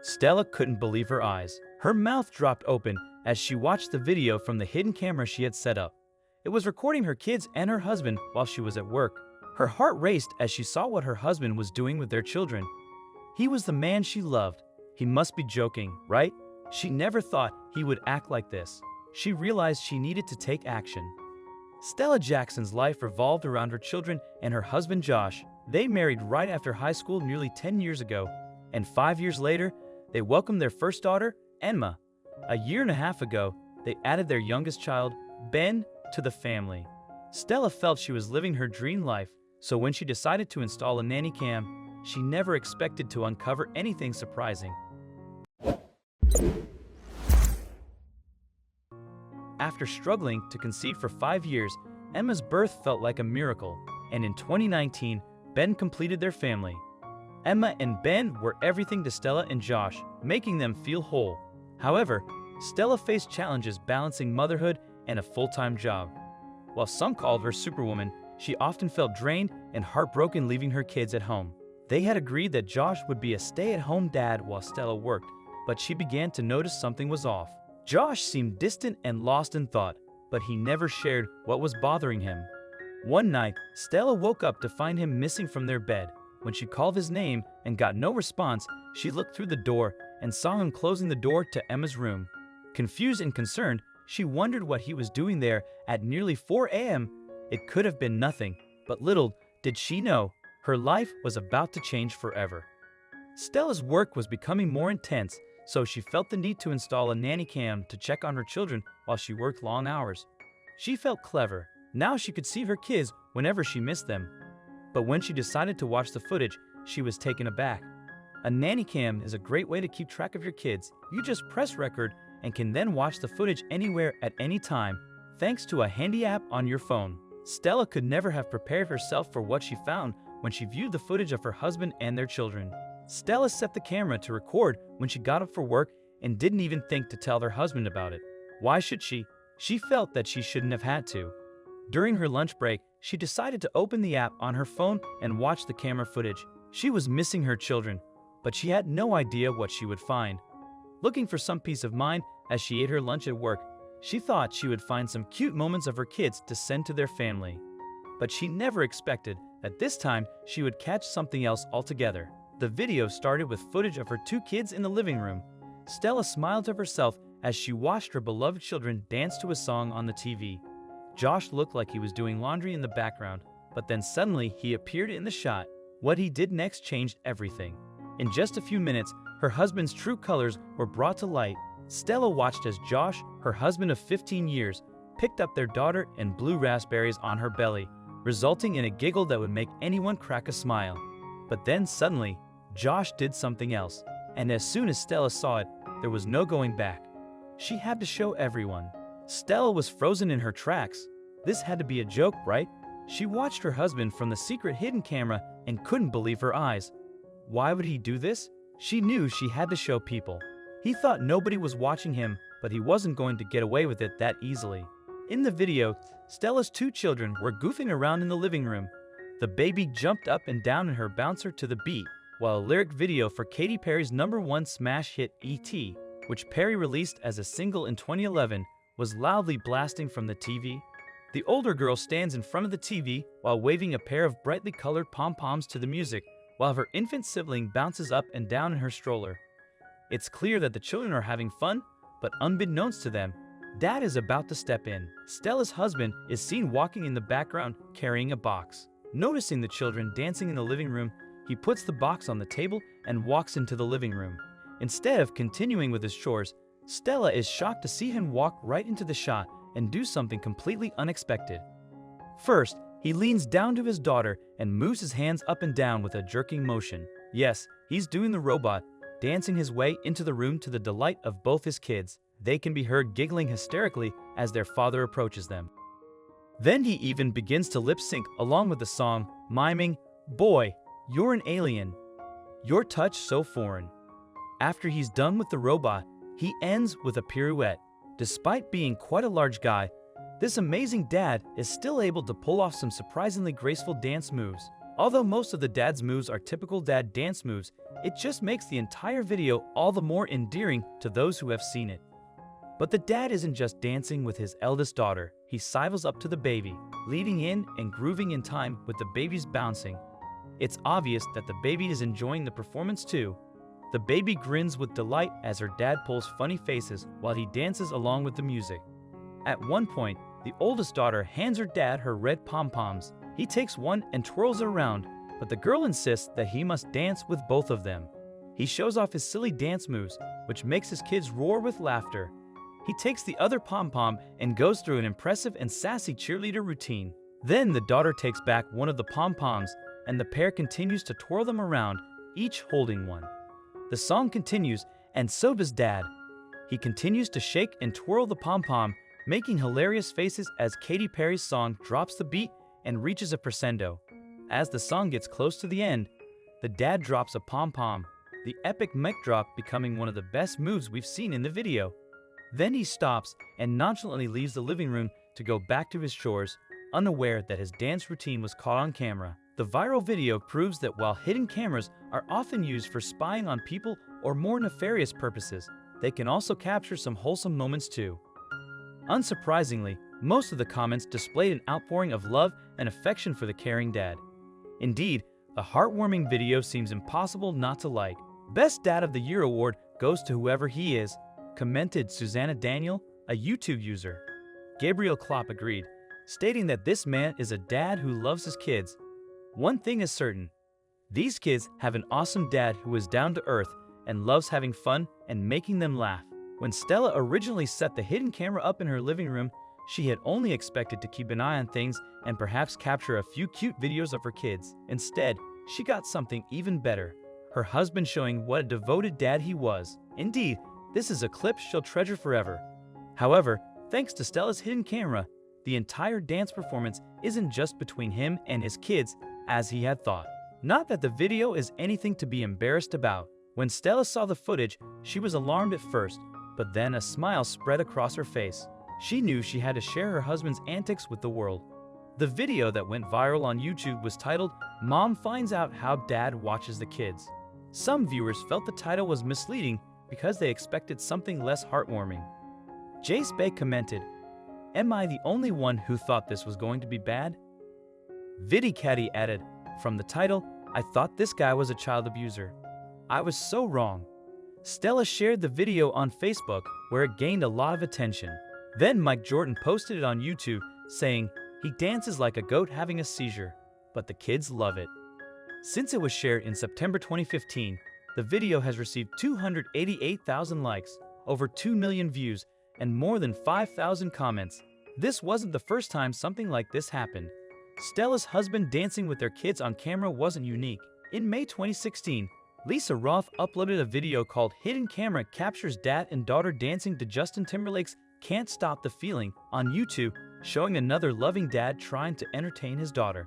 Stella couldn't believe her eyes. Her mouth dropped open as she watched the video from the hidden camera she had set up. It was recording her kids and her husband while she was at work. Her heart raced as she saw what her husband was doing with their children. He was the man she loved. He must be joking, right? She never thought he would act like this. She realized she needed to take action. Stella Jackson's life revolved around her children and her husband Josh. They married right after high school nearly 10 years ago, and 5 years later, they welcomed their first daughter, Emma. A year and a half ago, they added their youngest child, Ben, to the family. Stella felt she was living her dream life, so when she decided to install a nanny cam, she never expected to uncover anything surprising. After struggling to conceive for 5 years, Emma's birth felt like a miracle, and in 2019, Ben completed their family. Emma and Ben were everything to Stella and Josh, making them feel whole. However, Stella faced challenges balancing motherhood and a full-time job. While some called her Superwoman, she often felt drained and heartbroken leaving her kids at home. They had agreed that Josh would be a stay-at-home dad while Stella worked, but she began to notice something was off. Josh seemed distant and lost in thought, but he never shared what was bothering him. One night, Stella woke up to find him missing from their bed. When she called his name and got no response, she looked through the door and saw him closing the door to Emma's room. Confused and concerned, she wondered what he was doing there at nearly 4 a.m. It could have been nothing, but little did she know, her life was about to change forever. Stella's work was becoming more intense, so she felt the need to install a nanny cam to check on her children while she worked long hours. She felt clever. Now she could see her kids whenever she missed them. But when she decided to watch the footage, she was taken aback. A nanny cam is a great way to keep track of your kids. You just press record and can then watch the footage anywhere at any time, thanks to a handy app on your phone. Stella could never have prepared herself for what she found when she viewed the footage of her husband and their children. Stella set the camera to record when she got up for work and didn't even think to tell her husband about it. Why should she? She felt that she shouldn't have had to. During her lunch break, she decided to open the app on her phone and watch the camera footage. She was missing her children, but she had no idea what she would find. Looking for some peace of mind as she ate her lunch at work, she thought she would find some cute moments of her kids to send to their family. But she never expected that this time she would catch something else altogether. The video started with footage of her 2 kids in the living room. Stella smiled to herself as she watched her beloved children dance to a song on the TV. Josh looked like he was doing laundry in the background, but then suddenly he appeared in the shot. What he did next changed everything. In just a few minutes, her husband's true colors were brought to light. Stella watched as Josh, her husband of 15 years, picked up their daughter and blew raspberries on her belly, resulting in a giggle that would make anyone crack a smile. But then suddenly, Josh did something else, and as soon as Stella saw it, there was no going back. She had to show everyone. Stella was frozen in her tracks. This had to be a joke, right? She watched her husband from the secret hidden camera and couldn't believe her eyes. Why would he do this? She knew she had to show people. He thought nobody was watching him, but he wasn't going to get away with it that easily. In the video, Stella's 2 children were goofing around in the living room. The baby jumped up and down in her bouncer to the beat, while a lyric video for Katy Perry's #1 smash hit E.T., which Perry released as a single in 2011, was loudly blasting from the TV. The older girl stands in front of the TV while waving a pair of brightly colored pom-poms to the music, while her infant sibling bounces up and down in her stroller. It's clear that the children are having fun, but unbeknownst to them, Dad is about to step in. Stella's husband is seen walking in the background carrying a box. Noticing the children dancing in the living room, he puts the box on the table and walks into the living room. Instead of continuing with his chores, Stella is shocked to see him walk right into the shot and do something completely unexpected. First, he leans down to his daughter and moves his hands up and down with a jerking motion. Yes, he's doing the robot, dancing his way into the room to the delight of both his kids. They can be heard giggling hysterically as their father approaches them. Then he even begins to lip-sync along with the song, miming, "Boy, you're an alien. Your touch so foreign." After he's done with the robot, he ends with a pirouette. Despite being quite a large guy, this amazing dad is still able to pull off some surprisingly graceful dance moves. Although most of the dad's moves are typical dad dance moves, it just makes the entire video all the more endearing to those who have seen it. But the dad isn't just dancing with his eldest daughter, he sidles up to the baby, leading in and grooving in time with the baby's bouncing. It's obvious that the baby is enjoying the performance too. The baby grins with delight as her dad pulls funny faces while he dances along with the music. At one point, the oldest daughter hands her dad her red pom-poms. He takes one and twirls it around, but the girl insists that he must dance with both of them. He shows off his silly dance moves, which makes his kids roar with laughter. He takes the other pom-pom and goes through an impressive and sassy cheerleader routine. Then the daughter takes back one of the pom-poms, and the pair continues to twirl them around, each holding one. The song continues, and so does Dad. He continues to shake and twirl the pom-pom, making hilarious faces as Katy Perry's song drops the beat and reaches a crescendo. As the song gets close to the end, the dad drops a pom-pom, the epic mic drop becoming one of the best moves we've seen in the video. Then he stops and nonchalantly leaves the living room to go back to his chores, unaware that his dance routine was caught on camera. The viral video proves that while hidden cameras are often used for spying on people or more nefarious purposes, they can also capture some wholesome moments too. Unsurprisingly, most of the comments displayed an outpouring of love and affection for the caring dad. Indeed, the heartwarming video seems impossible not to like. Best Dad of the Year award goes to whoever he is, commented Susanna Daniel, a YouTube user. Gabriel Klopp agreed, stating that this man is a dad who loves his kids. One thing is certain, these kids have an awesome dad who is down to earth and loves having fun and making them laugh. When Stella originally set the hidden camera up in her living room, she had only expected to keep an eye on things and perhaps capture a few cute videos of her kids. Instead, she got something even better, her husband showing what a devoted dad he was. Indeed, this is a clip she'll treasure forever. However, thanks to Stella's hidden camera, the entire dance performance isn't just between him and his kids as he had thought. Not that the video is anything to be embarrassed about. When Stella saw the footage, she was alarmed at first, but then a smile spread across her face. She knew she had to share her husband's antics with the world. The video that went viral on YouTube was titled, "Mom Finds Out How Dad Watches the Kids." Some viewers felt the title was misleading because they expected something less heartwarming. Jace Bay commented, "Am I the only one who thought this was going to be bad?" Viddy Caddy added, "From the title, I thought this guy was a child abuser. I was so wrong." Stella shared the video on Facebook, where it gained a lot of attention. Then Mike Jordan posted it on YouTube, saying, "He dances like a goat having a seizure, but the kids love it." Since it was shared in September 2015, the video has received 288,000 likes, over 2 million views, and more than 5,000 comments. This wasn't the first time something like this happened. Stella's husband dancing with their kids on camera wasn't unique. In May 2016, Lisa Roth uploaded a video called "Hidden Camera Captures Dad and Daughter Dancing to Justin Timberlake's Can't Stop the Feeling" on YouTube, showing another loving dad trying to entertain his daughter.